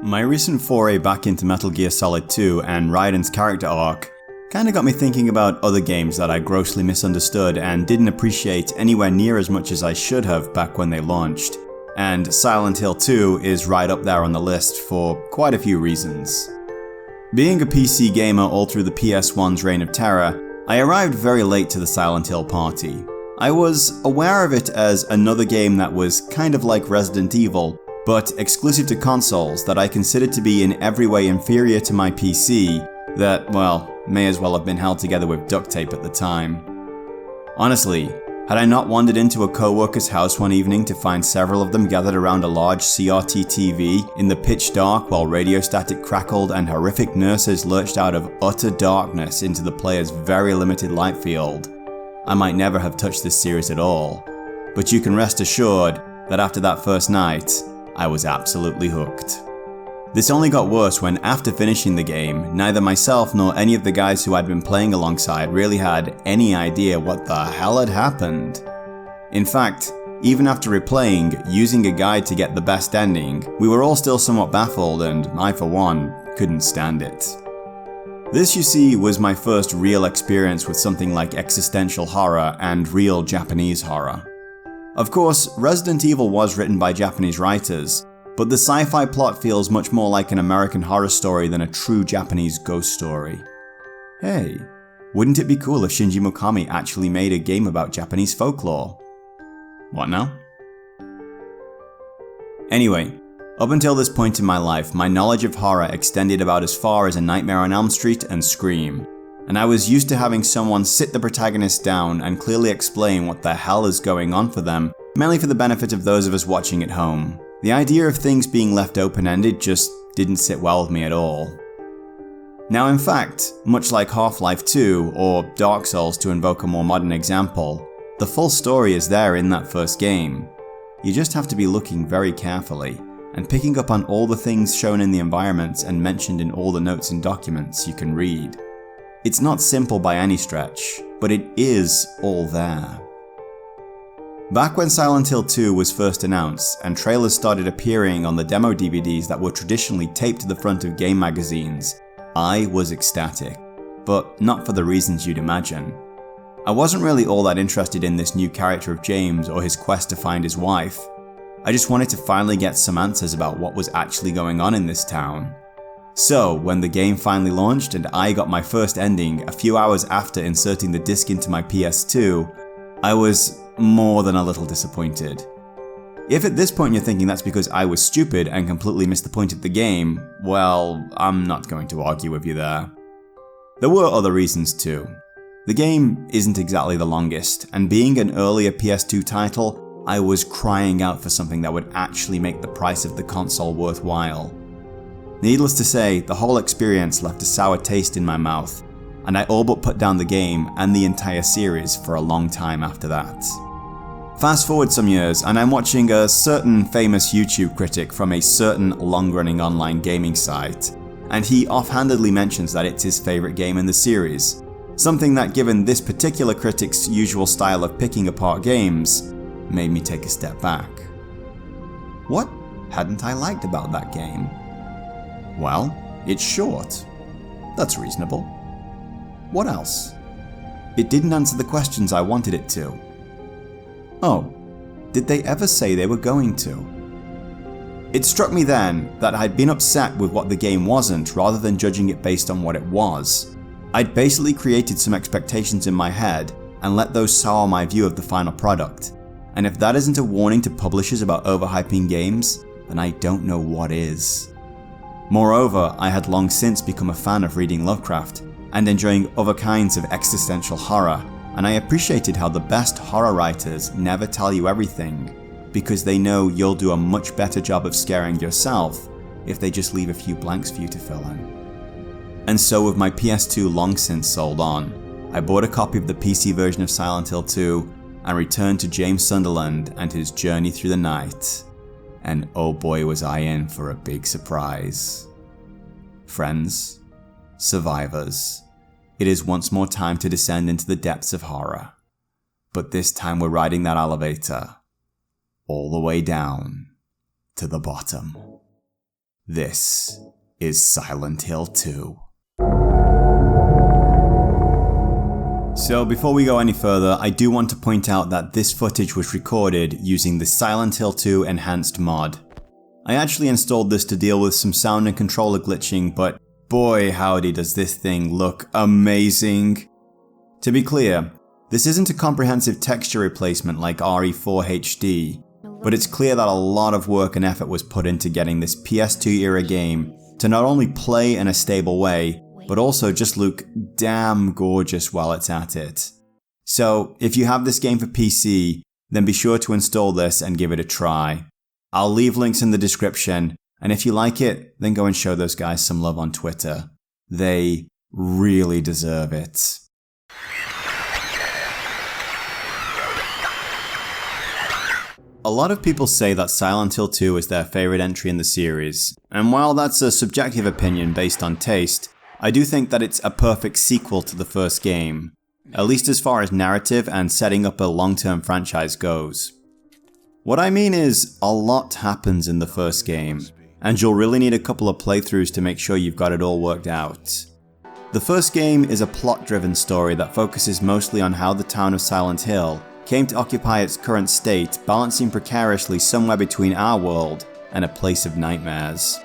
My recent foray back into Metal Gear Solid 2 and Raiden's character arc kinda got me thinking about other games that I grossly misunderstood and didn't appreciate anywhere near as much as I should have back when they launched. And Silent Hill 2 is right up there on the list for quite a few reasons. Being a PC gamer all through the PS1's reign of terror, I arrived very late to the Silent Hill party. I was aware of it as another game that was kind of like Resident Evil, but exclusive to consoles that I considered to be in every way inferior to my PC that, well, may as well have been held together with duct tape at the time. Honestly, had I not wandered into a co-worker's house one evening to find several of them gathered around a large CRT TV in the pitch dark while radio static crackled and horrific nurses lurched out of utter darkness into the player's very limited light field, I might never have touched this series at all. But you can rest assured that after that first night, I was absolutely hooked. This only got worse when, after finishing the game, neither myself nor any of the guys who I'd been playing alongside really had any idea what the hell had happened. In fact, even after replaying, using a guide to get the best ending, we were all still somewhat baffled, and I for one couldn't stand it. This, you see, was my first real experience with something like existential horror and real Japanese horror. Of course, Resident Evil was written by Japanese writers, but the sci-fi plot feels much more like an American horror story than a true Japanese ghost story. Hey, wouldn't it be cool if Shinji Mikami actually made a game about Japanese folklore? What now? Anyway, up until this point in my life, my knowledge of horror extended about as far as A Nightmare on Elm Street and Scream, and I was used to having someone sit the protagonist down and clearly explain what the hell is going on for them, mainly for the benefit of those of us watching at home. The idea of things being left open-ended just didn't sit well with me at all. Now in fact, much like Half-Life 2 or Dark Souls to invoke a more modern example, the full story is there in that first game. You just have to be looking very carefully and picking up on all the things shown in the environments and mentioned in all the notes and documents you can read. It's not simple by any stretch, but it is all there. Back when Silent Hill 2 was first announced and trailers started appearing on the demo DVDs that were traditionally taped to the front of game magazines, I was ecstatic, but not for the reasons you'd imagine. I wasn't really all that interested in this new character of James or his quest to find his wife. I just wanted to finally get some answers about what was actually going on in this town. So, when the game finally launched and I got my first ending a few hours after inserting the disc into my PS2, I was more than a little disappointed. If at this point you're thinking that's because I was stupid and completely missed the point of the game, well, I'm not going to argue with you there. There were other reasons too. The game isn't exactly the longest, and being an earlier PS2 title, I was crying out for something that would actually make the price of the console worthwhile. Needless to say, the whole experience left a sour taste in my mouth, and I all but put down the game and the entire series for a long time after that. Fast forward some years and I'm watching a certain famous YouTube critic from a certain long-running online gaming site, and he offhandedly mentions that it's his favourite game in the series, something that, given this particular critic's usual style of picking apart games, made me take a step back. What hadn't I liked about that game? Well, it's short. That's reasonable. What else? It didn't answer the questions I wanted it to. Oh, did they ever say they were going to? It struck me then that I'd been upset with what the game wasn't rather than judging it based on what it was. I'd basically created some expectations in my head and let those sour my view of the final product. And if that isn't a warning to publishers about overhyping games, then I don't know what is. Moreover, I had long since become a fan of reading Lovecraft and enjoying other kinds of existential horror, and I appreciated how the best horror writers never tell you everything, because they know you'll do a much better job of scaring yourself if they just leave a few blanks for you to fill in. And so with my PS2 long since sold on, I bought a copy of the PC version of Silent Hill 2 and returned to James Sunderland and his journey through the night. And oh boy was I in for a big surprise. Friends, survivors, it is once more time to descend into the depths of horror. But this time we're riding that elevator all the way down to the bottom. This is Silent Hill 2. So before we go any further, I do want to point out that this footage was recorded using the Silent Hill 2 enhanced mod. I actually installed this to deal with some sound and controller glitching, but boy howdy does this thing look amazing. To be clear, this isn't a comprehensive texture replacement like RE4 HD, but it's clear that a lot of work and effort was put into getting this PS2 era game to not only play in a stable way, but also just look damn gorgeous while it's at it. So if you have this game for PC, then be sure to install this and give it a try. I'll leave links in the description, and if you like it, then go and show those guys some love on Twitter. They really deserve it. A lot of people say that Silent Hill 2 is their favorite entry in the series, and while that's a subjective opinion based on taste, I do think that it's a perfect sequel to the first game, at least as far as narrative and setting up a long-term franchise goes. What I mean is, a lot happens in the first game, and you'll really need a couple of playthroughs to make sure you've got it all worked out. The first game is a plot-driven story that focuses mostly on how the town of Silent Hill came to occupy its current state, balancing precariously somewhere between our world and a place of nightmares.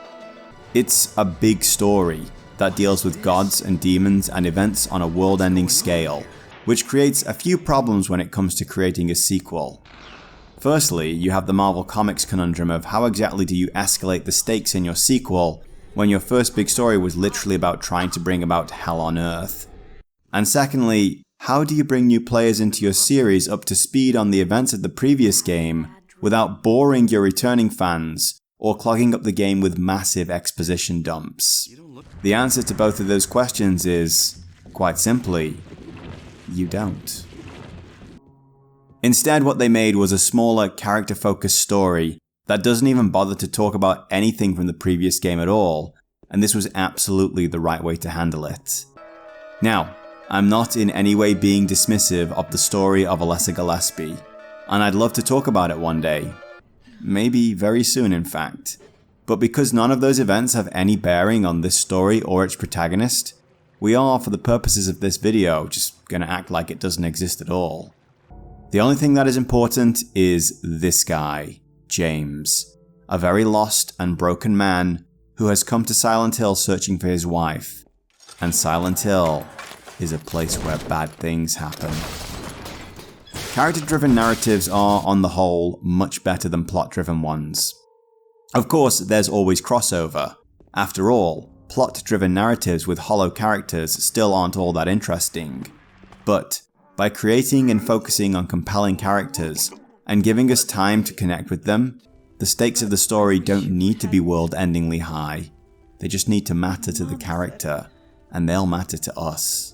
It's a big story that deals with gods and demons and events on a world-ending scale, which creates a few problems when it comes to creating a sequel. Firstly, you have the Marvel Comics conundrum of how exactly do you escalate the stakes in your sequel when your first big story was literally about trying to bring about hell on Earth. And secondly, how do you bring new players into your series up to speed on the events of the previous game without boring your returning fans or clogging up the game with massive exposition dumps? The answer to both of those questions is, quite simply, you don't. Instead, what they made was a smaller, character-focused story that doesn't even bother to talk about anything from the previous game at all, and this was absolutely the right way to handle it. Now, I'm not in any way being dismissive of the story of Alessa Gillespie, and I'd love to talk about it one day. Maybe very soon, in fact. But because none of those events have any bearing on this story or its protagonist, we are, for the purposes of this video, just gonna act like it doesn't exist at all. The only thing that is important is this guy, James, a very lost and broken man who has come to Silent Hill searching for his wife. And Silent Hill is a place where bad things happen. Character-driven narratives are, on the whole, much better than plot-driven ones. Of course, there's always crossover. After all, plot-driven narratives with hollow characters still aren't all that interesting. But by creating and focusing on compelling characters, and giving us time to connect with them, the stakes of the story don't need to be world-endingly high. They just need to matter to the character, and they'll matter to us.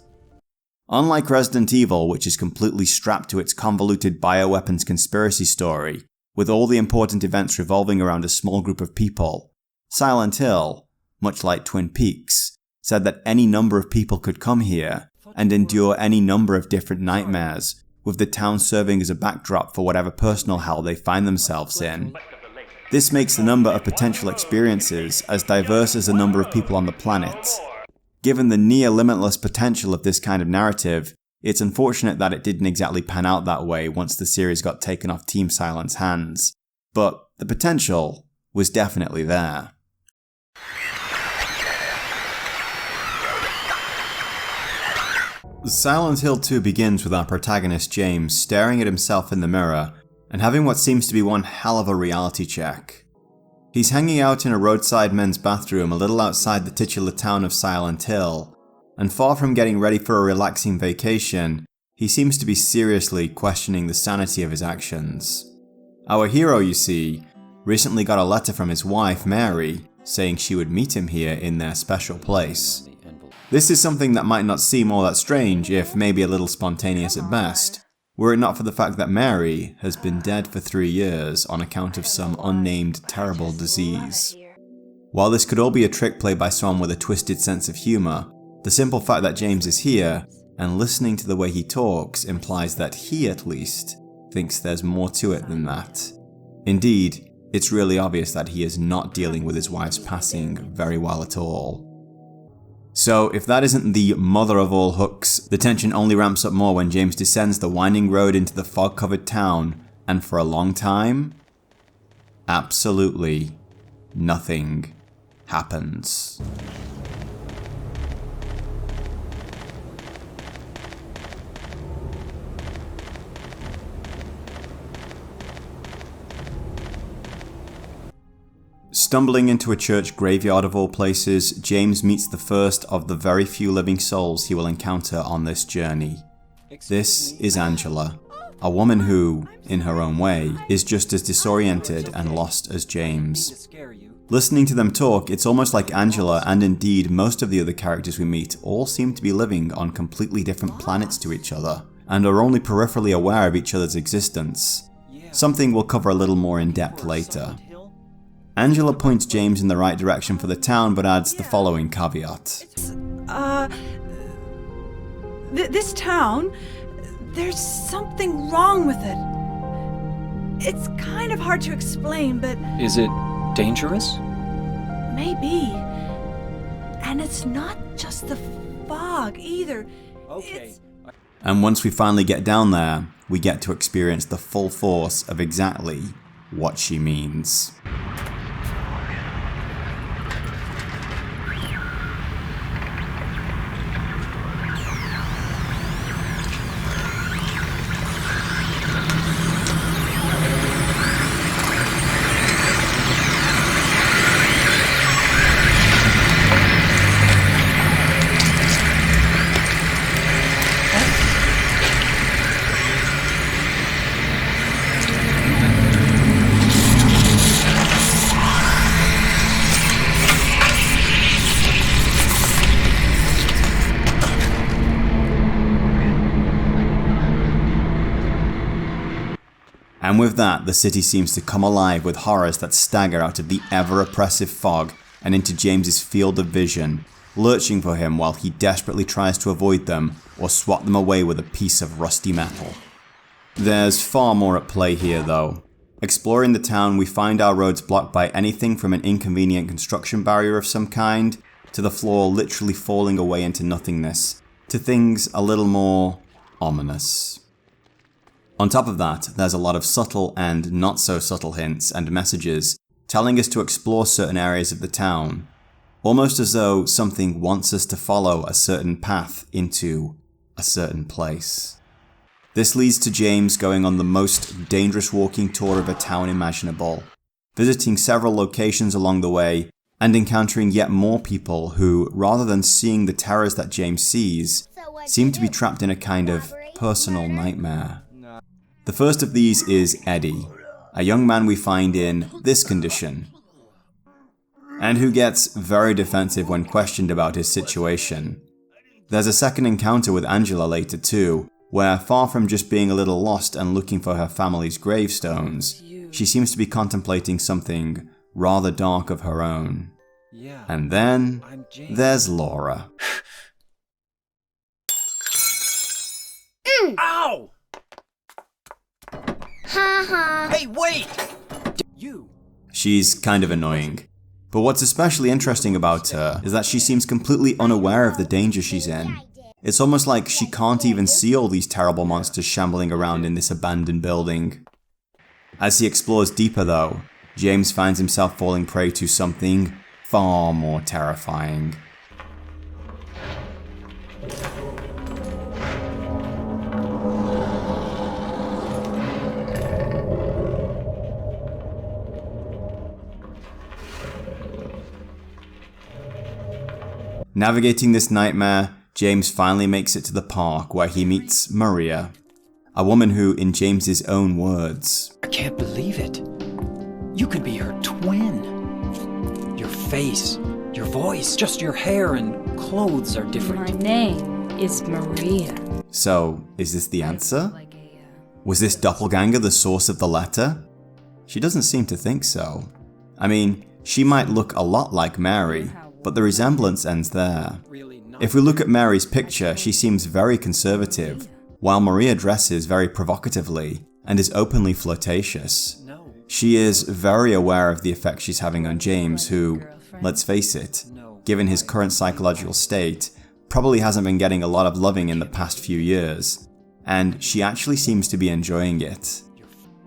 Unlike Resident Evil, which is completely strapped to its convoluted bioweapons conspiracy story, with all the important events revolving around a small group of people, Silent Hill, much like Twin Peaks, said that any number of people could come here and endure any number of different nightmares, with the town serving as a backdrop for whatever personal hell they find themselves in. This makes the number of potential experiences as diverse as the number of people on the planet. Given the near limitless potential of this kind of narrative, it's unfortunate that it didn't exactly pan out that way once the series got taken off Team Silent's hands, but the potential was definitely there. Silent Hill 2 begins with our protagonist James staring at himself in the mirror and having what seems to be one hell of a reality check. He's hanging out in a roadside men's bathroom a little outside the titular town of Silent Hill, and far from getting ready for a relaxing vacation, he seems to be seriously questioning the sanity of his actions. Our hero, you see, recently got a letter from his wife, Mary, saying she would meet him here in their special place. This is something that might not seem all that strange, if maybe a little spontaneous at best, were it not for the fact that Mary has been dead for 3 years on account of some unnamed terrible disease. While this could all be a trick played by someone with a twisted sense of humour, the simple fact that James is here, and listening to the way he talks, implies that he, at least, thinks there's more to it than that. Indeed, it's really obvious that he is not dealing with his wife's passing very well at all. So if that isn't the mother of all hooks, the tension only ramps up more when James descends the winding road into the fog-covered town, and for a long time, absolutely nothing happens. Stumbling into a church graveyard of all places, James meets the first of the very few living souls he will encounter on this journey. This is Angela, a woman who, in her own way, is just as disoriented and lost as James. Listening to them talk, it's almost like Angela, and indeed most of the other characters we meet, all seem to be living on completely different planets to each other, and are only peripherally aware of each other's existence. Something we'll cover a little more in depth later. Angela points James in the right direction for the town, but adds the following caveat. This town, there's something wrong with it. It's kind of hard to explain, but... Is it dangerous? Maybe. And it's not just the fog either. Okay. And once we finally get down there, we get to experience the full force of exactly what she means. And with that, the city seems to come alive with horrors that stagger out of the ever-oppressive fog and into James's field of vision, lurching for him while he desperately tries to avoid them or swat them away with a piece of rusty metal. There's far more at play here though. Exploring the town, we find our roads blocked by anything from an inconvenient construction barrier of some kind, to the floor literally falling away into nothingness, to things a little more ominous. On top of that, there's a lot of subtle and not so subtle hints and messages telling us to explore certain areas of the town, almost as though something wants us to follow a certain path into a certain place. This leads to James going on the most dangerous walking tour of a town imaginable, visiting several locations along the way, and encountering yet more people who, rather than seeing the terrors that James sees, seem to be trapped in a kind of personal nightmare. The first of these is Eddie, a young man we find in this condition, and who gets very defensive when questioned about his situation. There's a second encounter with Angela later too, where far from just being a little lost and looking for her family's gravestones, she seems to be contemplating something rather dark of her own. And then there's Laura. Ow! Hey, wait! She's kind of annoying. But what's especially interesting about her is that she seems completely unaware of the danger she's in. It's almost like she can't even see all these terrible monsters shambling around in this abandoned building. As he explores deeper though, James finds himself falling prey to something far more terrifying. Navigating this nightmare, James finally makes it to the park where he meets Maria, a woman who, in James's own words, I can't believe it. You could be her twin. Your face, your voice, just your hair and clothes are different. My name is Maria. So, is this the answer? Was this doppelganger the source of the letter? She doesn't seem to think so. I mean, she might look a lot like Mary, but the resemblance ends there. If we look at Mary's picture, she seems very conservative, while Maria dresses very provocatively and is openly flirtatious. She is very aware of the effect she's having on James, who, let's face it, given his current psychological state, probably hasn't been getting a lot of loving in the past few years, and she actually seems to be enjoying it.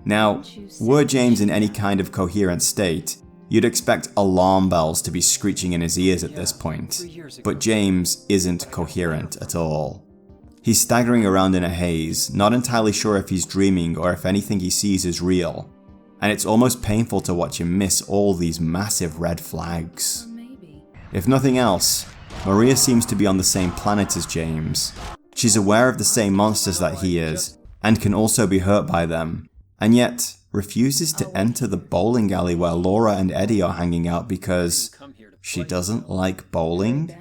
Now, were James in any kind of coherent state, you'd expect alarm bells to be screeching in his ears at this point, but James isn't coherent at all. He's staggering around in a haze, not entirely sure if he's dreaming or if anything he sees is real, and it's almost painful to watch him miss all these massive red flags. If nothing else, Maria seems to be on the same planet as James. She's aware of the same monsters that he is, and can also be hurt by them, and yet refuses to enter the bowling alley where Laura and Eddie are hanging out because she doesn't like bowling?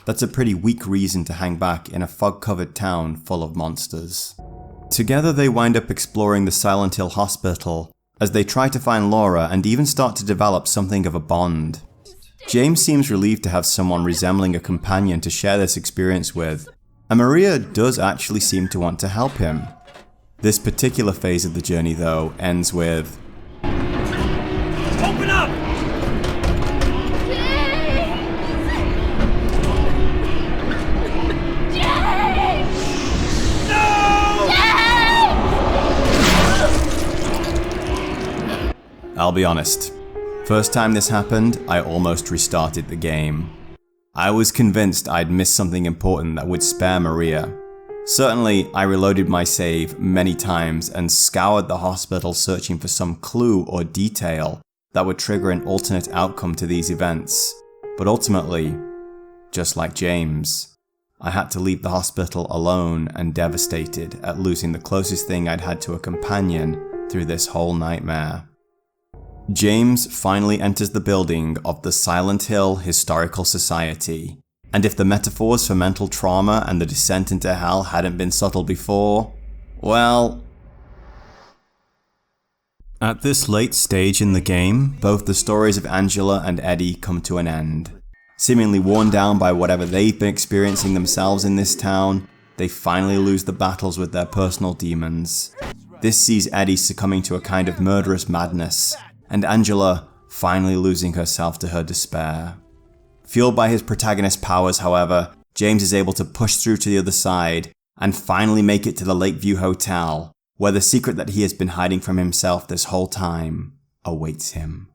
That's a pretty weak reason to hang back in a fog-covered town full of monsters. Together they wind up exploring the Silent Hill Hospital as they try to find Laura and even start to develop something of a bond. James seems relieved to have someone resembling a companion to share this experience with, and Maria does actually seem to want to help him. This particular phase of the journey, though, ends with... Open up! I'll be honest. First time this happened, I almost restarted the game. I was convinced I'd missed something important that would spare Maria. Certainly, I reloaded my save many times and scoured the hospital searching for some clue or detail that would trigger an alternate outcome to these events. But ultimately, just like James, I had to leave the hospital alone and devastated at losing the closest thing I'd had to a companion through this whole nightmare. James finally enters the building of the Silent Hill Historical Society, and if the metaphors for mental trauma and the descent into hell hadn't been subtle before, well... At this late stage in the game, both the stories of Angela and Eddie come to an end. Seemingly worn down by whatever they've been experiencing themselves in this town, they finally lose the battles with their personal demons. This sees Eddie succumbing to a kind of murderous madness, and Angela finally losing herself to her despair. Fueled by his protagonist's powers, however, James is able to push through to the other side and finally make it to the Lakeview Hotel, where the secret that he has been hiding from himself this whole time awaits him.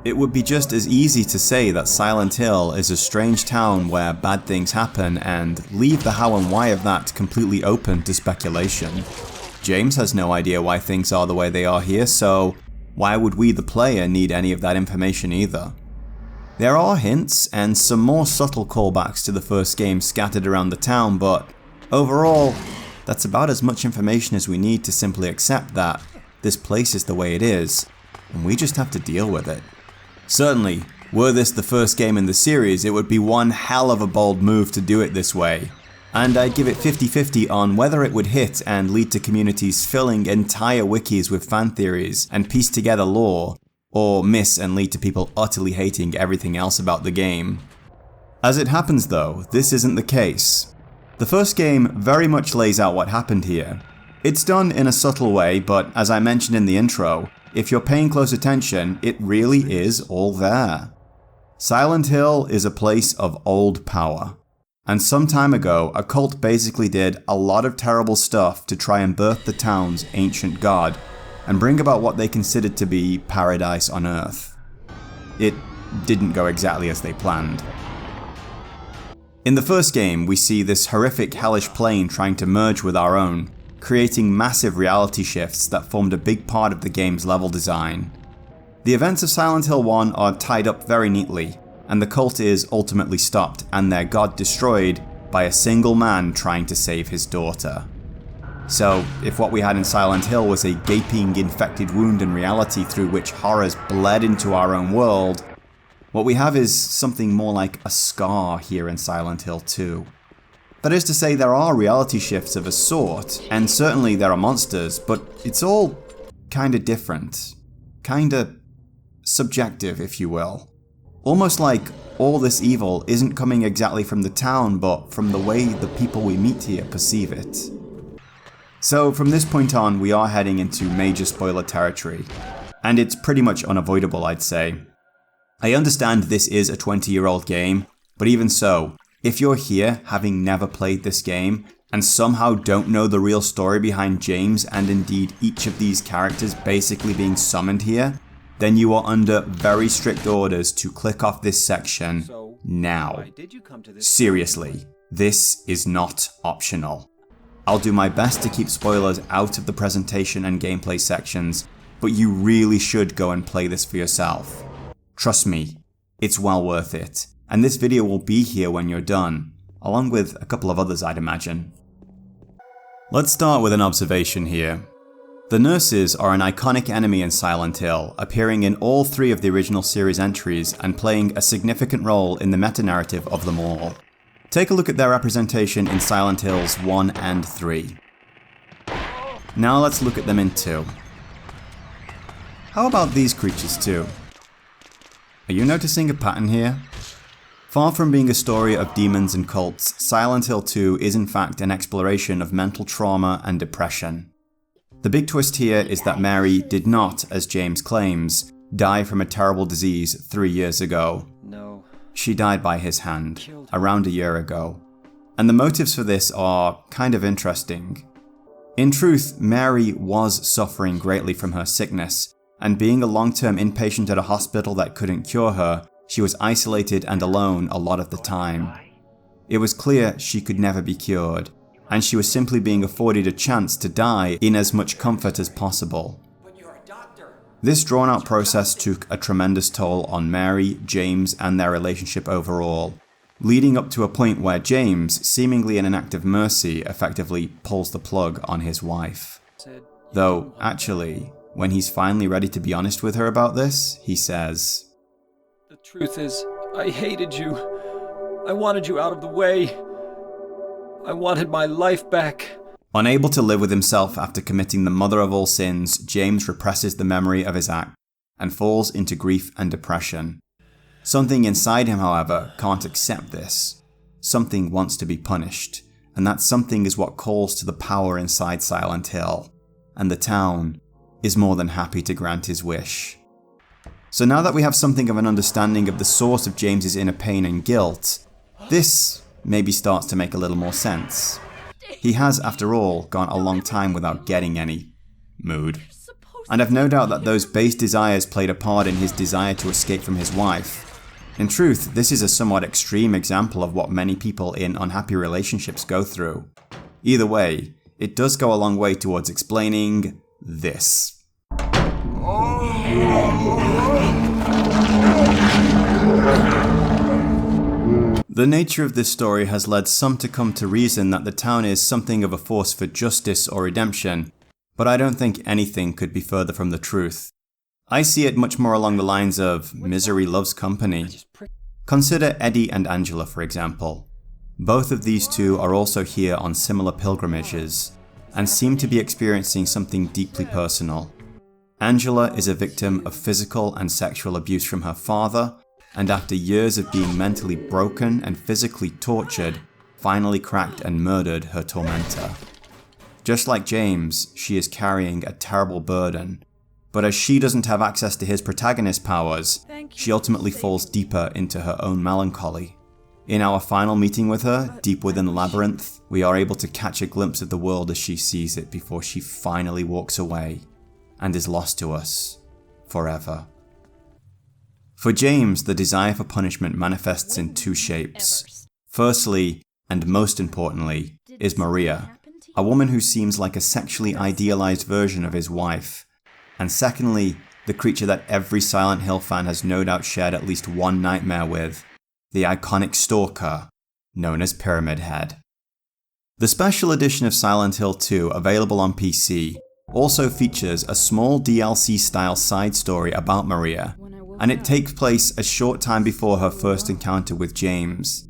It would be just as easy to say that Silent Hill is a strange town where bad things happen and leave the how and why of that completely open to speculation. James has no idea why things are the way they are here, so why would we, the player, need any of that information either? There are hints and some more subtle callbacks to the first game scattered around the town, but overall, that's about as much information as we need to simply accept that this place is the way it is, and we just have to deal with it. Certainly, were this the first game in the series, it would be one hell of a bold move to do it this way, and I'd give it 50-50 on whether it would hit and lead to communities filling entire wikis with fan theories and piece together lore, or miss and lead to people utterly hating everything else about the game. As it happens though, this isn't the case. The first game very much lays out what happened here. It's done in a subtle way, but as I mentioned in the intro, if you're paying close attention, it really is all there. Silent Hill is a place of old power. And some time ago, a cult basically did a lot of terrible stuff to try and birth the town's ancient god, and bring about what they considered to be paradise on Earth. It didn't go exactly as they planned. In the first game, we see this horrific hellish plane trying to merge with our own, creating massive reality shifts that formed a big part of the game's level design. The events of Silent Hill 1 are tied up very neatly, and the cult is ultimately stopped and their god destroyed by a single man trying to save his daughter. So, if what we had in Silent Hill was a gaping infected wound in reality through which horrors bled into our own world, what we have is something more like a scar here in Silent Hill 2. That is to say, there are reality shifts of a sort, and certainly there are monsters, but it's all kinda different. Kinda subjective, if you will. Almost like all this evil isn't coming exactly from the town, but from the way the people we meet here perceive it. So from this point on, we are heading into major spoiler territory, and it's pretty much unavoidable, I'd say. I understand this is a 20-year-old game, but even so, if you're here having never played this game, and somehow don't know the real story behind James and indeed each of these characters basically being summoned here, then you are under very strict orders to click off this section now. Seriously, this is not optional. I'll do my best to keep spoilers out of the presentation and gameplay sections, but you really should go and play this for yourself. Trust me, it's well worth it, and this video will be here when you're done, along with a couple of others I'd imagine. Let's start with an observation here. The nurses are an iconic enemy in Silent Hill, appearing in all 3 of the original series entries and playing a significant role in the meta-narrative of them all. Take a look at their representation in Silent Hills 1 and 3. Now let's look at them in 2. How about these creatures too? Are you noticing a pattern here? Far from being a story of demons and cults, Silent Hill 2 is in fact an exploration of mental trauma and depression. The big twist here is that Mary did not, as James claims, die from a terrible disease 3 years ago. No. She died by his hand, around a year ago. And the motives for this are kind of interesting. In truth, Mary was suffering greatly from her sickness, and being a long-term inpatient at a hospital that couldn't cure her, she was isolated and alone a lot of the time. It was clear she could never be cured, and she was simply being afforded a chance to die in as much comfort as possible. This drawn-out process took a tremendous toll on Mary, James, and their relationship overall, leading up to a point where James, seemingly in an act of mercy, effectively pulls the plug on his wife. Though, actually, when he's finally ready to be honest with her about this, he says, "The truth is, I hated you. I wanted you out of the way. I wanted my life back." Unable to live with himself after committing the mother of all sins, James represses the memory of his act and falls into grief and depression. Something inside him, however, can't accept this. Something wants to be punished, and that something is what calls to the power inside Silent Hill, and the town is more than happy to grant his wish. So now that we have something of an understanding of the source of James's inner pain and guilt, this maybe starts to make a little more sense. He has, after all, gone a long time without getting any mood. And I've no doubt that those base desires played a part in his desire to escape from his wife. In truth, this is a somewhat extreme example of what many people in unhappy relationships go through. Either way, it does go a long way towards explaining this. The nature of this story has led some to come to reason that the town is something of a force for justice or redemption, but I don't think anything could be further from the truth. I see it much more along the lines of misery loves company. Consider Eddie and Angela, for example. Both of these two are also here on similar pilgrimages, and seem to be experiencing something deeply personal. Angela is a victim of physical and sexual abuse from her father, and after years of being mentally broken and physically tortured, finally cracked and murdered her tormentor. Just like James, she is carrying a terrible burden, but as she doesn't have access to his protagonist powers, she ultimately falls deeper into her own melancholy. In our final meeting with her, deep within the labyrinth, we are able to catch a glimpse of the world as she sees it before she finally walks away and is lost to us forever. For James, the desire for punishment manifests in 2 shapes. Firstly, and most importantly, is Maria, a woman who seems like a sexually idealized version of his wife. And secondly, the creature that every Silent Hill fan has no doubt shared at least one nightmare with, the iconic stalker, known as Pyramid Head. The special edition of Silent Hill 2, available on PC, also features a small DLC-style side story about Maria, and it takes place a short time before her first encounter with James.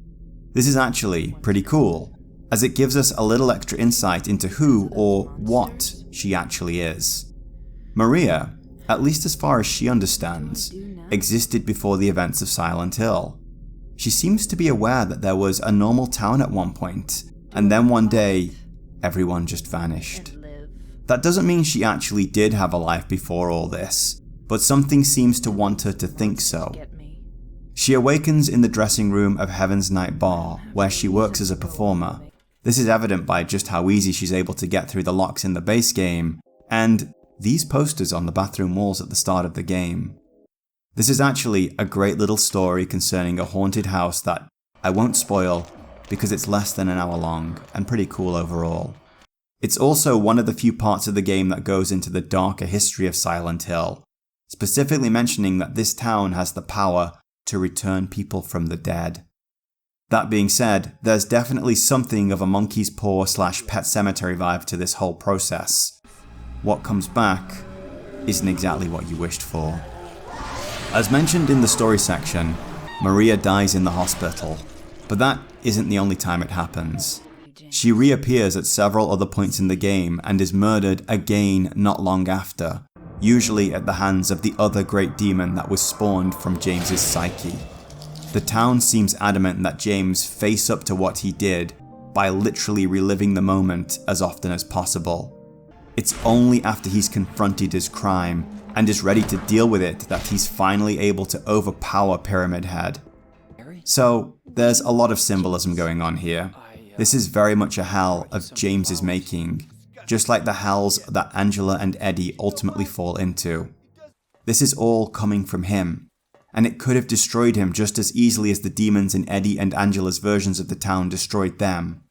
This is actually pretty cool, as it gives us a little extra insight into who or what she actually is. Maria, at least as far as she understands, existed before the events of Silent Hill. She seems to be aware that there was a normal town at one point, and then one day, everyone just vanished. That doesn't mean she actually did have a life before all this, but something seems to want her to think so. She awakens in the dressing room of Heaven's Night Bar, where she works as a performer. This is evident by just how easy she's able to get through the locks in the base game, and these posters on the bathroom walls at the start of the game. This is actually a great little story concerning a haunted house that I won't spoil because it's less than an hour long and pretty cool overall. It's also one of the few parts of the game that goes into the darker history of Silent Hill, specifically mentioning that this town has the power to return people from the dead. That being said, there's definitely something of a monkey's paw / Pet Cemetery vibe to this whole process. What comes back isn't exactly what you wished for. As mentioned in the story section, Maria dies in the hospital, but that isn't the only time it happens. She reappears at several other points in the game and is murdered again not long after, usually at the hands of the other great demon that was spawned from James's psyche. The town seems adamant that James face up to what he did by literally reliving the moment as often as possible. It's only after he's confronted his crime and is ready to deal with it that he's finally able to overpower Pyramid Head. So there's a lot of symbolism going on here. This is very much a hell of James's making, just like the hells that Angela and Eddie ultimately fall into. This is all coming from him, and it could have destroyed him just as easily as the demons in Eddie and Angela's versions of the town destroyed them.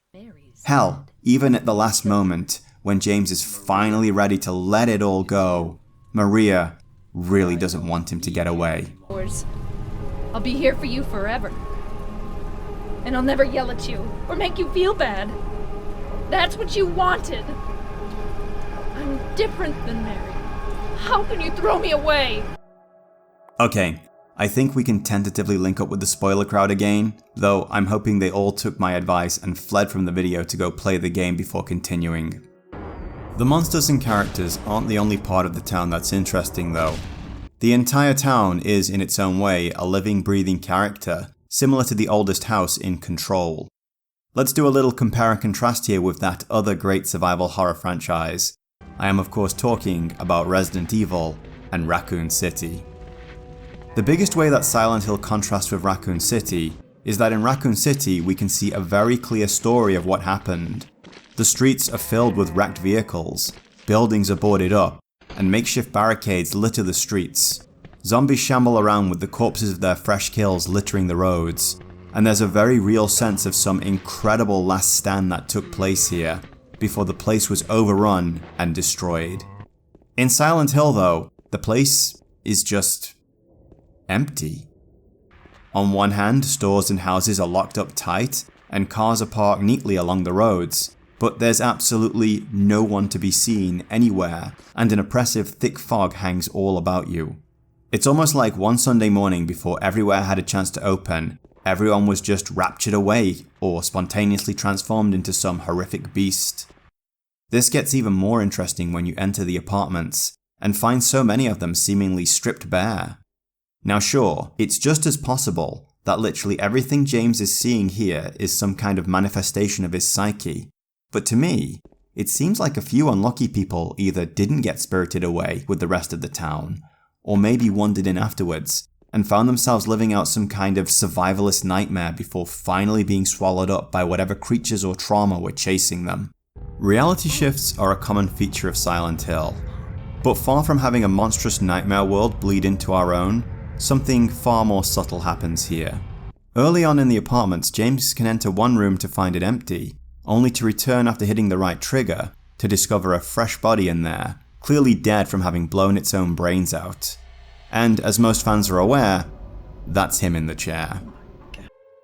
Hell, even at the last moment, when James is finally ready to let it all go, Maria really doesn't want him to get away. I'll be here for you forever. And I'll never yell at you or make you feel bad. That's what you wanted. I'm different than Mary. How can you throw me away? Okay, I think we can tentatively link up with the spoiler crowd again, though I'm hoping they all took my advice and fled from the video to go play the game before continuing. The monsters and characters aren't the only part of the town that's interesting though. The entire town is in its own way a living, breathing character, similar to the oldest house in Control. Let's do a little compare and contrast here with that other great survival horror franchise. I am of course talking about Resident Evil and Raccoon City. The biggest way that Silent Hill contrasts with Raccoon City is that in Raccoon City we can see a very clear story of what happened. The streets are filled with wrecked vehicles, buildings are boarded up, and makeshift barricades litter the streets. Zombies shamble around with the corpses of their fresh kills littering the roads, and there's a very real sense of some incredible last stand that took place here, before the place was overrun and destroyed. In Silent Hill though, the place is just empty. On one hand, stores and houses are locked up tight, and cars are parked neatly along the roads, but there's absolutely no one to be seen anywhere, and an oppressive thick fog hangs all about you. It's almost like one Sunday morning before everywhere had a chance to open, everyone was just raptured away or spontaneously transformed into some horrific beast. This gets even more interesting when you enter the apartments and find so many of them seemingly stripped bare. Now sure, it's just as possible that literally everything James is seeing here is some kind of manifestation of his psyche, but to me, it seems like a few unlucky people either didn't get spirited away with the rest of the town, or maybe wandered in afterwards and found themselves living out some kind of survivalist nightmare before finally being swallowed up by whatever creatures or trauma were chasing them. Reality shifts are a common feature of Silent Hill, but far from having a monstrous nightmare world bleed into our own, something far more subtle happens here. Early on in the apartments, James can enter one room to find it empty, only to return after hitting the right trigger to discover a fresh body in there, clearly dead from having blown its own brains out. And as most fans are aware, that's him in the chair.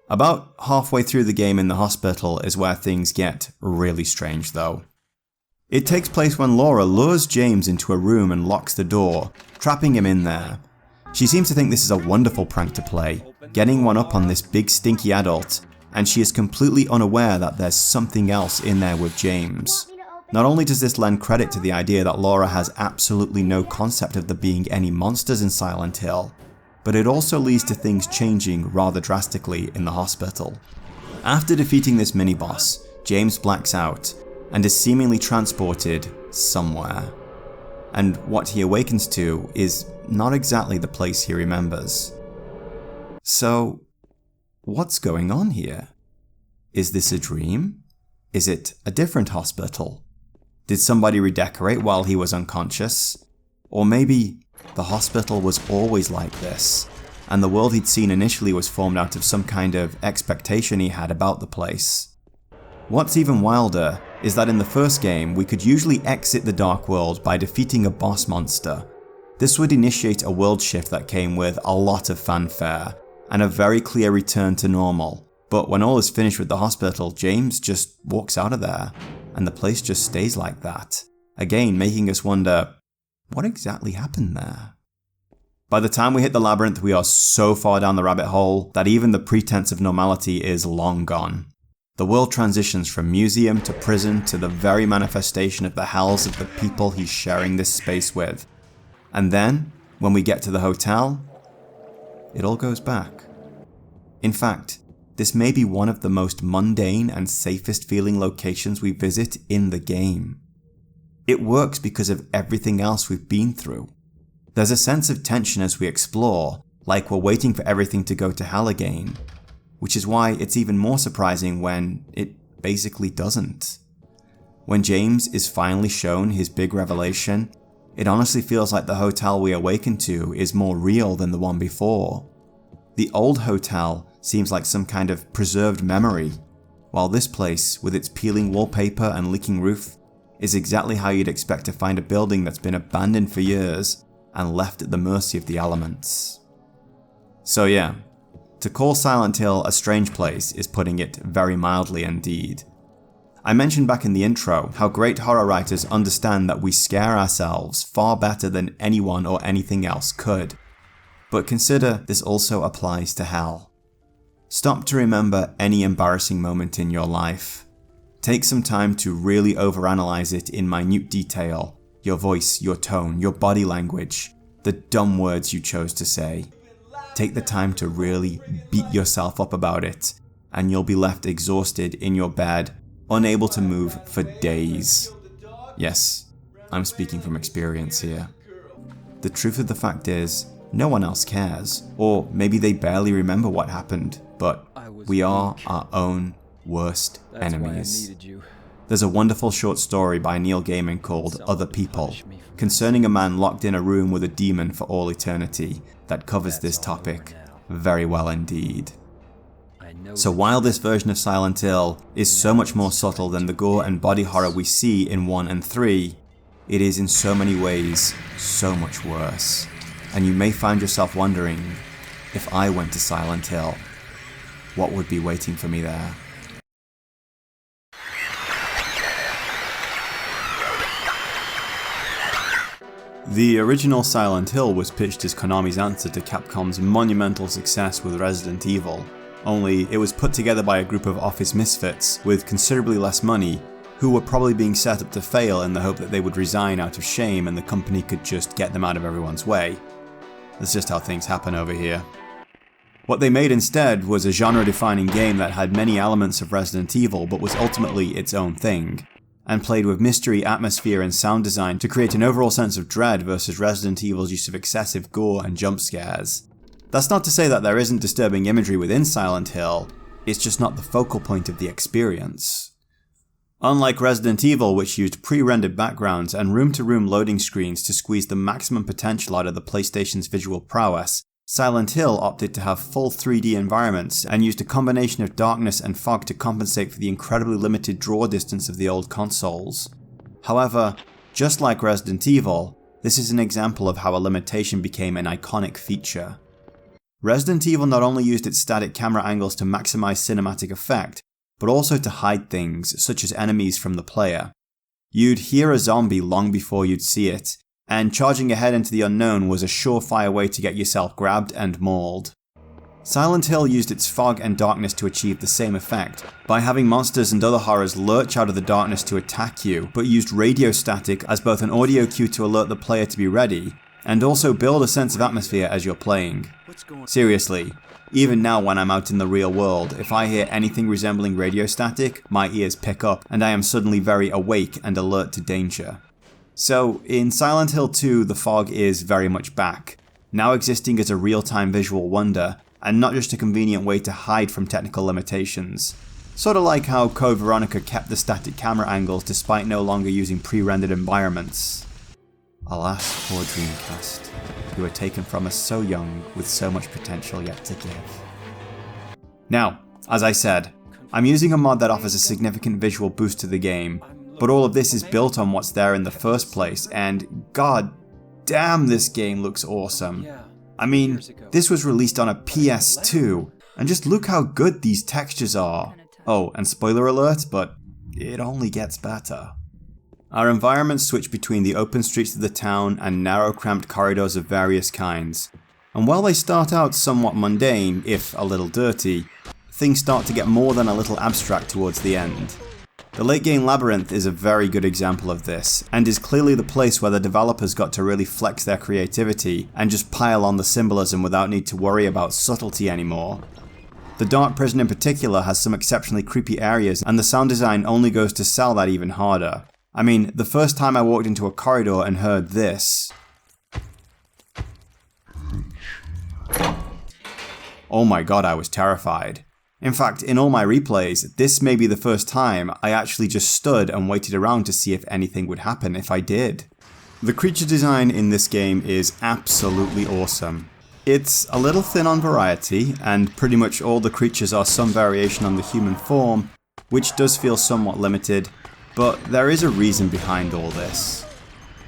About halfway through the game in the hospital is where things get really strange though. It takes place when Laura lures James into a room and locks the door, trapping him in there. She seems to think this is a wonderful prank to play, getting one up on this big stinky adult, and she is completely unaware that there's something else in there with James. Not only does this lend credit to the idea that Laura has absolutely no concept of there being any monsters in Silent Hill, but it also leads to things changing rather drastically in the hospital. After defeating this mini-boss, James blacks out and is seemingly transported somewhere. And what he awakens to is not exactly the place he remembers. So, what's going on here? Is this a dream? Is it a different hospital? Did somebody redecorate while he was unconscious? Or maybe the hospital was always like this, and the world he'd seen initially was formed out of some kind of expectation he had about the place. What's even wilder is that in the first game, we could usually exit the Dark World by defeating a boss monster. This would initiate a world shift that came with a lot of fanfare, and a very clear return to normal. But when all is finished with the hospital, James just walks out of there, and the place just stays like that. Again, making us wonder, what exactly happened there? By the time we hit the labyrinth, we are so far down the rabbit hole that even the pretense of normality is long gone. The world transitions from museum to prison to the very manifestation of the hells of the people he's sharing this space with. And then, when we get to the hotel, it all goes back. In fact, this may be one of the most mundane and safest feeling locations we visit in the game. It works because of everything else we've been through. There's a sense of tension as we explore, like we're waiting for everything to go to hell again, which is why it's even more surprising when it basically doesn't. When James is finally shown his big revelation, it honestly feels like the hotel we awaken to is more real than the one before. The old hotel seems like some kind of preserved memory, while this place, with its peeling wallpaper and leaking roof, is exactly how you'd expect to find a building that's been abandoned for years and left at the mercy of the elements. So yeah, to call Silent Hill a strange place is putting it very mildly indeed. I mentioned back in the intro how great horror writers understand that we scare ourselves far better than anyone or anything else could. But consider this also applies to hell. Stop to remember any embarrassing moment in your life. Take some time to really overanalyze it in minute detail. Your voice, your tone, your body language, the dumb words you chose to say. Take the time to really beat yourself up about it, and you'll be left exhausted in your bed, unable to move for days. Yes, I'm speaking from experience here. The truth of the fact is, no one else cares, or maybe they barely remember what happened, but we are our own worst enemies. There's a wonderful short story by Neil Gaiman called Other People, concerning a man locked in a room with a demon for all eternity, that covers this topic very well indeed. So while this version of Silent Hill is so much more subtle than the gore and body horror we see in 1 and 3, it is in so many ways so much worse. And you may find yourself wondering, if I went to Silent Hill, what would be waiting for me there? The original Silent Hill was pitched as Konami's answer to Capcom's monumental success with Resident Evil, only it was put together by a group of office misfits with considerably less money, who were probably being set up to fail in the hope that they would resign out of shame and the company could just get them out of everyone's way. That's just how things happen over here. What they made instead was a genre-defining game that had many elements of Resident Evil but was ultimately its own thing, and played with mystery, atmosphere and sound design to create an overall sense of dread versus Resident Evil's use of excessive gore and jump scares. That's not to say that there isn't disturbing imagery within Silent Hill, it's just not the focal point of the experience. Unlike Resident Evil, which used pre-rendered backgrounds and room-to-room loading screens to squeeze the maximum potential out of the PlayStation's visual prowess, Silent Hill opted to have full 3D environments and used a combination of darkness and fog to compensate for the incredibly limited draw distance of the old consoles. However, just like Resident Evil, this is an example of how a limitation became an iconic feature. Resident Evil not only used its static camera angles to maximize cinematic effect, but also to hide things, such as enemies from the player. You'd hear a zombie long before you'd see it, and charging ahead into the unknown was a surefire way to get yourself grabbed and mauled. Silent Hill used its fog and darkness to achieve the same effect, by having monsters and other horrors lurch out of the darkness to attack you, but used radio static as both an audio cue to alert the player to be ready, and also build a sense of atmosphere as you're playing. Seriously, even now when I'm out in the real world, if I hear anything resembling radio static, my ears pick up and I am suddenly very awake and alert to danger. So in Silent Hill 2, the fog is very much back, now existing as a real-time visual wonder and not just a convenient way to hide from technical limitations. Sort of like how Code Veronica kept the static camera angles despite no longer using pre-rendered environments. Alas, poor Dreamcast, you were taken from us so young with so much potential yet to give. Now, as I said, I'm using a mod that offers a significant visual boost to the game, but all of this is built on what's there in the first place, and god damn, this game looks awesome. I mean, this was released on a PS2, and just look how good these textures are. Oh, and spoiler alert, but it only gets better. Our environments switch between the open streets of the town and narrow cramped corridors of various kinds, and while they start out somewhat mundane, if a little dirty, things start to get more than a little abstract towards the end. The late game labyrinth is a very good example of this, and is clearly the place where the developers got to really flex their creativity and just pile on the symbolism without need to worry about subtlety anymore. The dark prison in particular has some exceptionally creepy areas, and the sound design only goes to sell that even harder. I mean, the first time I walked into a corridor and heard this, oh my god, I was terrified. In fact, in all my replays, this may be the first time I actually just stood and waited around to see if anything would happen if I did. The creature design in this game is absolutely awesome. It's a little thin on variety, and pretty much all the creatures are some variation on the human form, which does feel somewhat limited, but there is a reason behind all this.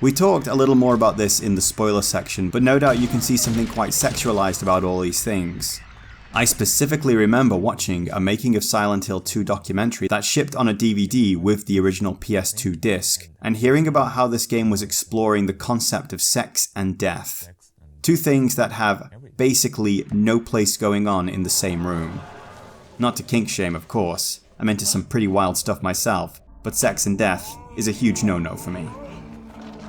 We talked a little more about this in the spoiler section, but no doubt you can see something quite sexualized about all these things. I specifically remember watching a Making of Silent Hill 2 documentary that shipped on a DVD with the original PS2 disc, and hearing about how this game was exploring the concept of sex and death. Two things that have basically no place going on in the same room. Not to kink shame, of course, I'm into some pretty wild stuff myself, but sex and death is a huge no-no for me.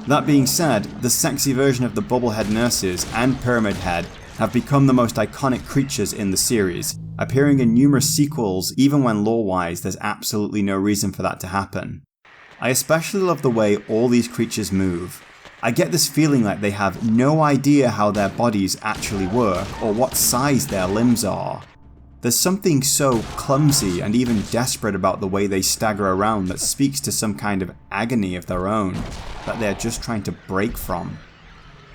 That being said, the sexy version of the Bubblehead Nurses and Pyramid Head have become the most iconic creatures in the series, appearing in numerous sequels even when lore-wise there's absolutely no reason for that to happen. I especially love the way all these creatures move. I get this feeling like they have no idea how their bodies actually work or what size their limbs are. There's something so clumsy and even desperate about the way they stagger around that speaks to some kind of agony of their own that they're just trying to break from.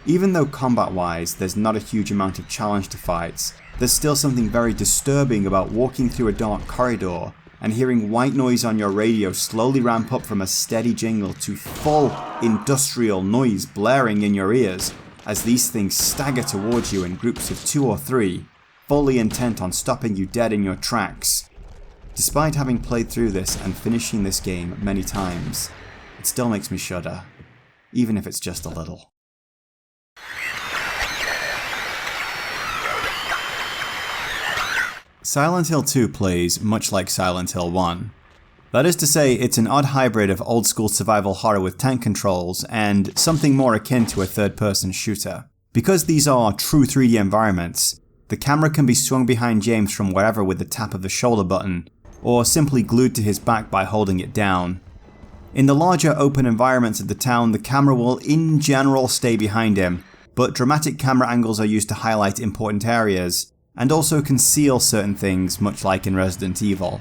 Even though combat-wise there's not a huge amount of challenge to fights, there's still something very disturbing about walking through a dark corridor and hearing white noise on your radio slowly ramp up from a steady jingle to full industrial noise blaring in your ears as these things stagger towards you in groups of 2 or 3, fully intent on stopping you dead in your tracks. Despite having played through this and finishing this game many times, it still makes me shudder, even if it's just a little. Silent Hill 2 plays much like Silent Hill 1. That is to say, it's an odd hybrid of old school survival horror with tank controls and something more akin to a third-person shooter. Because these are true 3D environments, the camera can be swung behind James from wherever with the tap of the shoulder button, or simply glued to his back by holding it down. In the larger open environments of the town, the camera will in general stay behind him, but dramatic camera angles are used to highlight important areas, and also conceal certain things, much like in Resident Evil.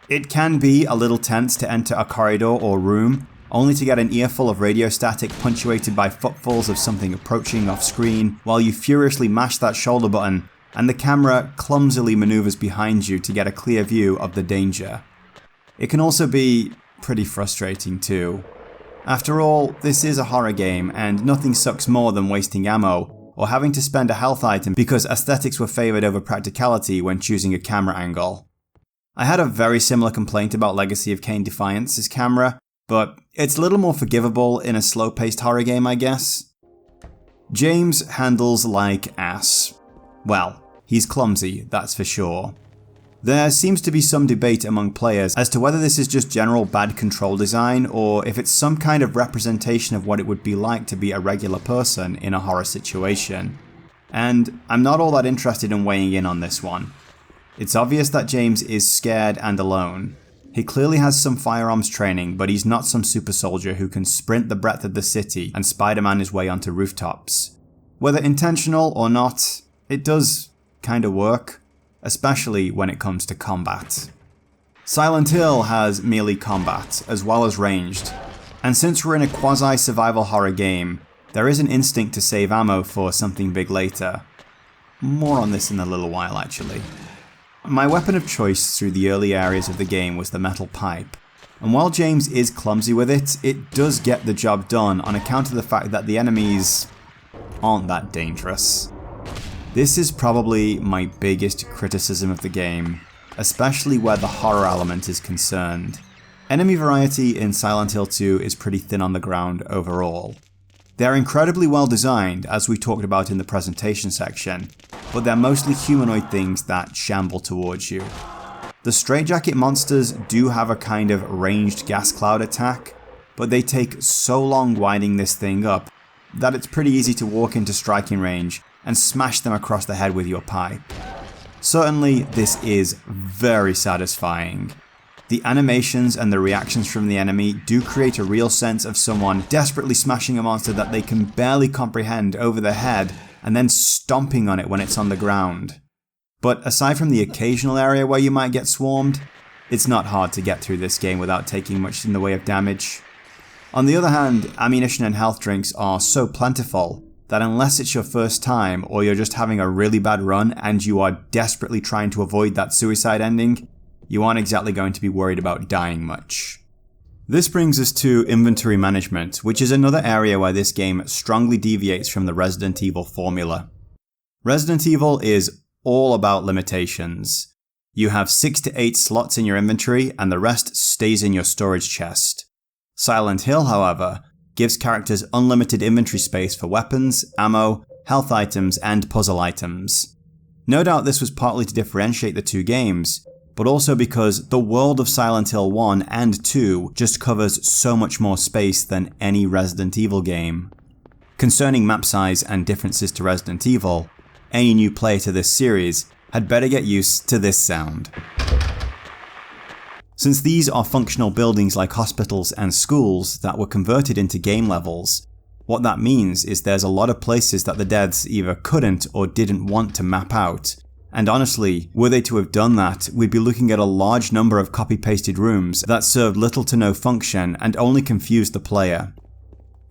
It can be a little tense to enter a corridor or room, only to get an earful of radio static punctuated by footfalls of something approaching off screen, while you furiously mash that shoulder button, and the camera clumsily maneuvers behind you to get a clear view of the danger. It can also be pretty frustrating too. After all, this is a horror game, and nothing sucks more than wasting ammo, or having to spend a health item because aesthetics were favoured over practicality when choosing a camera angle. I had a very similar complaint about Legacy of Kain Defiance's camera, but it's a little more forgivable in a slow-paced horror game, I guess. James handles like ass. Well, he's clumsy, that's for sure. There seems to be some debate among players as to whether this is just general bad control design or if it's some kind of representation of what it would be like to be a regular person in a horror situation. And I'm not all that interested in weighing in on this one. It's obvious that James is scared and alone. He clearly has some firearms training, but he's not some super soldier who can sprint the breadth of the city and Spider-Man his way onto rooftops. Whether intentional or not, it does kinda work, especially when it comes to combat. Silent Hill has melee combat, as well as ranged, and since we're in a quasi-survival horror game, there is an instinct to save ammo for something big later. More on this in a little while actually. My weapon of choice through the early areas of the game was the metal pipe, and while James is clumsy with it, it does get the job done on account of the fact that the enemies aren't that dangerous. This is probably my biggest criticism of the game, especially where the horror element is concerned. Enemy variety in Silent Hill 2 is pretty thin on the ground overall. They're incredibly well designed, as we talked about in the presentation section, but they're mostly humanoid things that shamble towards you. The straitjacket monsters do have a kind of ranged gas cloud attack, but they take so long winding this thing up that it's pretty easy to walk into striking range and smash them across the head with your pipe. Certainly, this is very satisfying. The animations and the reactions from the enemy do create a real sense of someone desperately smashing a monster that they can barely comprehend over their head and then stomping on it when it's on the ground. But aside from the occasional area where you might get swarmed, it's not hard to get through this game without taking much in the way of damage. On the other hand, ammunition and health drinks are so plentiful that unless it's your first time or you're just having a really bad run and you are desperately trying to avoid that suicide ending, you aren't exactly going to be worried about dying much. This brings us to inventory management, which is another area where this game strongly deviates from the Resident Evil formula. Resident Evil is all about limitations. You have 6 to 8 slots in your inventory and the rest stays in your storage chest. Silent Hill, however, gives characters unlimited inventory space for weapons, ammo, health items, and puzzle items. No doubt this was partly to differentiate the two games, but also because the world of Silent Hill 1 and 2 just covers so much more space than any Resident Evil game. Concerning map size and differences to Resident Evil, any new player to this series had better get used to this sound. Since these are functional buildings like hospitals and schools that were converted into game levels, what that means is there's a lot of places that the devs either couldn't or didn't want to map out. And honestly, were they to have done that, we'd be looking at a large number of copy-pasted rooms that served little to no function and only confused the player.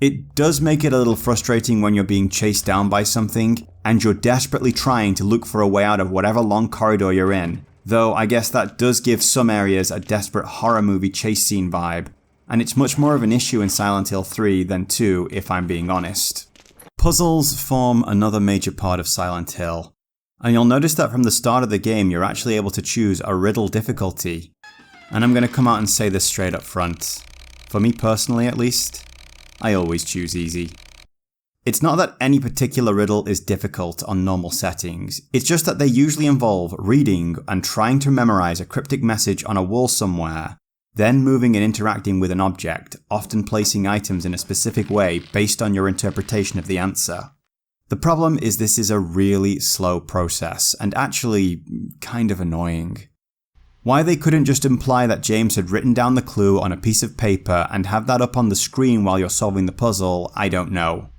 It does make it a little frustrating when you're being chased down by something and you're desperately trying to look for a way out of whatever long corridor you're in, though I guess that does give some areas a desperate horror movie chase scene vibe, and it's much more of an issue in Silent Hill 3 than 2 if I'm being honest. Puzzles form another major part of Silent Hill, and you'll notice that from the start of the game you're actually able to choose a riddle difficulty. And I'm going to come out and say this straight up front. For me personally at least, I always choose easy. It's not that any particular riddle is difficult on normal settings, it's just that they usually involve reading and trying to memorize a cryptic message on a wall somewhere, then moving and interacting with an object, often placing items in a specific way based on your interpretation of the answer. The problem is this is a really slow process, and actually kind of annoying. Why they couldn't just imply that James had written down the clue on a piece of paper and have that up on the screen while you're solving the puzzle, I don't know.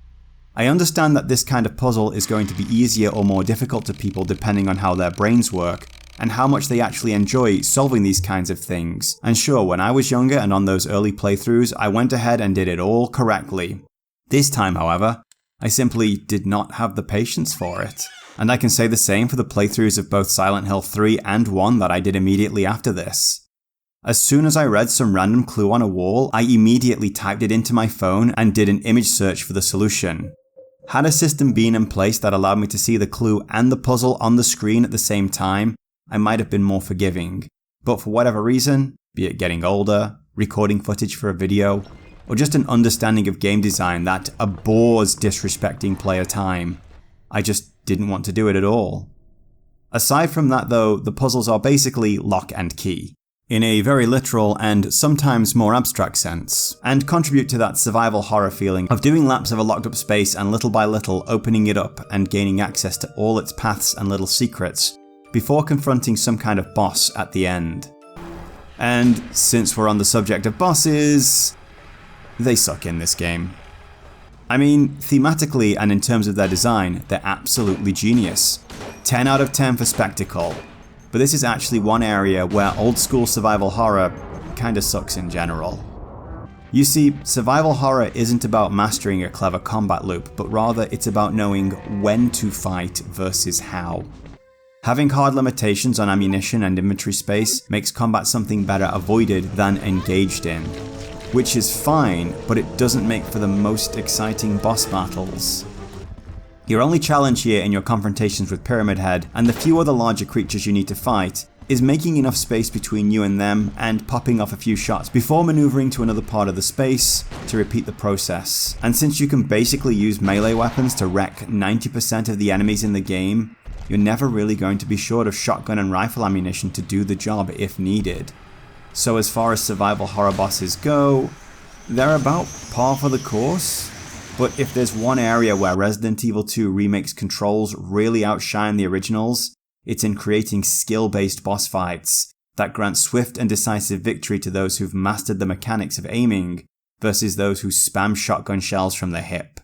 I understand that this kind of puzzle is going to be easier or more difficult to people depending on how their brains work, and how much they actually enjoy solving these kinds of things. And sure, when I was younger and on those early playthroughs, I went ahead and did it all correctly. This time, however, I simply did not have the patience for it. And I can say the same for the playthroughs of both Silent Hill 3 and 1 that I did immediately after this. As soon as I read some random clue on a wall, I immediately typed it into my phone and did an image search for the solution. Had a system been in place that allowed me to see the clue and the puzzle on the screen at the same time, I might have been more forgiving. But for whatever reason, be it getting older, recording footage for a video, or just an understanding of game design that abhors disrespecting player time, I just didn't want to do it at all. Aside from that though, the puzzles are basically lock and key, in a very literal and sometimes more abstract sense, and contribute to that survival horror feeling of doing laps of a locked up space and little by little opening it up and gaining access to all its paths and little secrets before confronting some kind of boss at the end. And since we're on the subject of bosses, they suck in this game. I mean, thematically and in terms of their design, they're absolutely genius. 10 out of 10 for spectacle. But this is actually one area where old school survival horror kinda sucks in general. You see, survival horror isn't about mastering a clever combat loop, but rather it's about knowing when to fight versus how. Having hard limitations on ammunition and inventory space makes combat something better avoided than engaged in. Which is fine, but it doesn't make for the most exciting boss battles. Your only challenge here in your confrontations with Pyramid Head and the few other larger creatures you need to fight is making enough space between you and them and popping off a few shots before maneuvering to another part of the space to repeat the process. And since you can basically use melee weapons to wreck 90% of the enemies in the game, you're never really going to be short of shotgun and rifle ammunition to do the job if needed. So as far as survival horror bosses go, they're about par for the course. But if there's one area where Resident Evil 2 Remake's controls really outshine the originals, it's in creating skill-based boss fights that grant swift and decisive victory to those who've mastered the mechanics of aiming versus those who spam shotgun shells from the hip.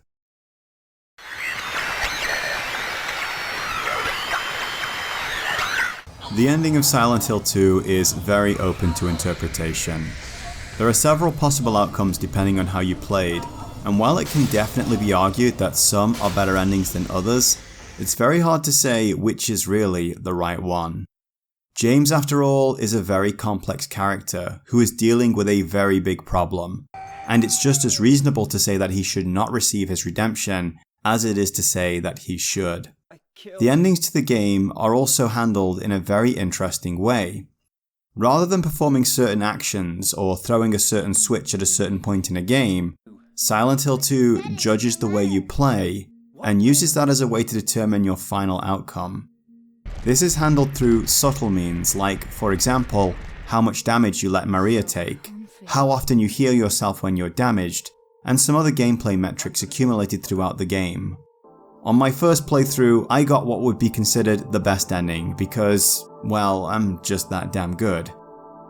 The ending of Silent Hill 2 is very open to interpretation. There are several possible outcomes depending on how you played, and while it can definitely be argued that some are better endings than others, it's very hard to say which is really the right one. James, after all, is a very complex character who is dealing with a very big problem, and it's just as reasonable to say that he should not receive his redemption as it is to say that he should. The endings to the game are also handled in a very interesting way. Rather than performing certain actions or throwing a certain switch at a certain point in a game, Silent Hill 2 judges the way you play and uses that as a way to determine your final outcome. This is handled through subtle means like, for example, how much damage you let Maria take, how often you heal yourself when you're damaged, and some other gameplay metrics accumulated throughout the game. On my first playthrough, I got what would be considered the best ending because, well, I'm just that damn good.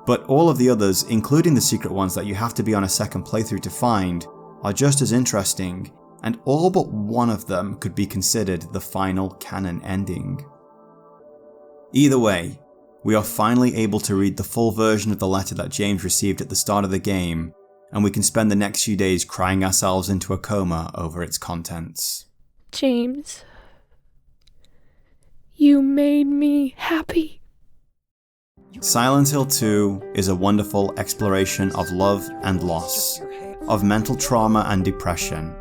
But all of the others, including the secret ones that you have to be on a second playthrough to find, are just as interesting, and all but one of them could be considered the final canon ending. Either way, we are finally able to read the full version of the letter that James received at the start of the game, and we can spend the next few days crying ourselves into a coma over its contents. James, you made me happy. Silent Hill 2 is a wonderful exploration of love and loss, of mental trauma and depression.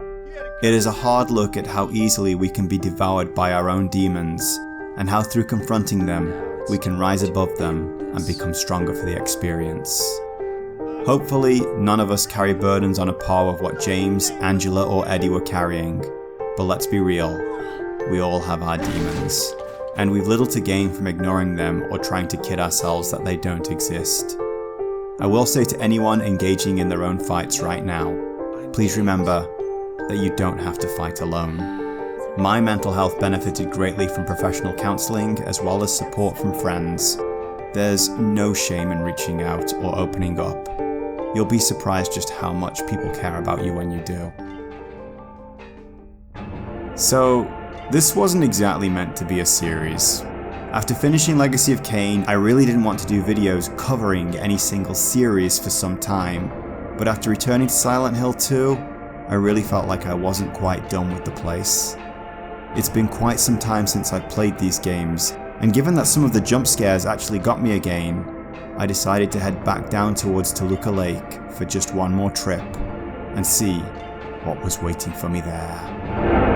It is a hard look at how easily we can be devoured by our own demons, and how through confronting them, we can rise above them and become stronger for the experience. Hopefully, none of us carry burdens on a par with what James, Angela, or Eddie were carrying. But let's be real, we all have our demons, and we've little to gain from ignoring them or trying to kid ourselves that they don't exist. I will say to anyone engaging in their own fights right now, please remember that you don't have to fight alone. My mental health benefited greatly from professional counselling as well as support from friends. There's no shame in reaching out or opening up. You'll be surprised just how much people care about you when you do. So, this wasn't exactly meant to be a series. After finishing Legacy of Kain, I really didn't want to do videos covering any single series for some time, but after returning to Silent Hill 2, I really felt like I wasn't quite done with the place. It's been quite some time since I've played these games, and given that some of the jump scares actually got me again, I decided to head back down towards Toluca Lake for just one more trip, and see what was waiting for me there.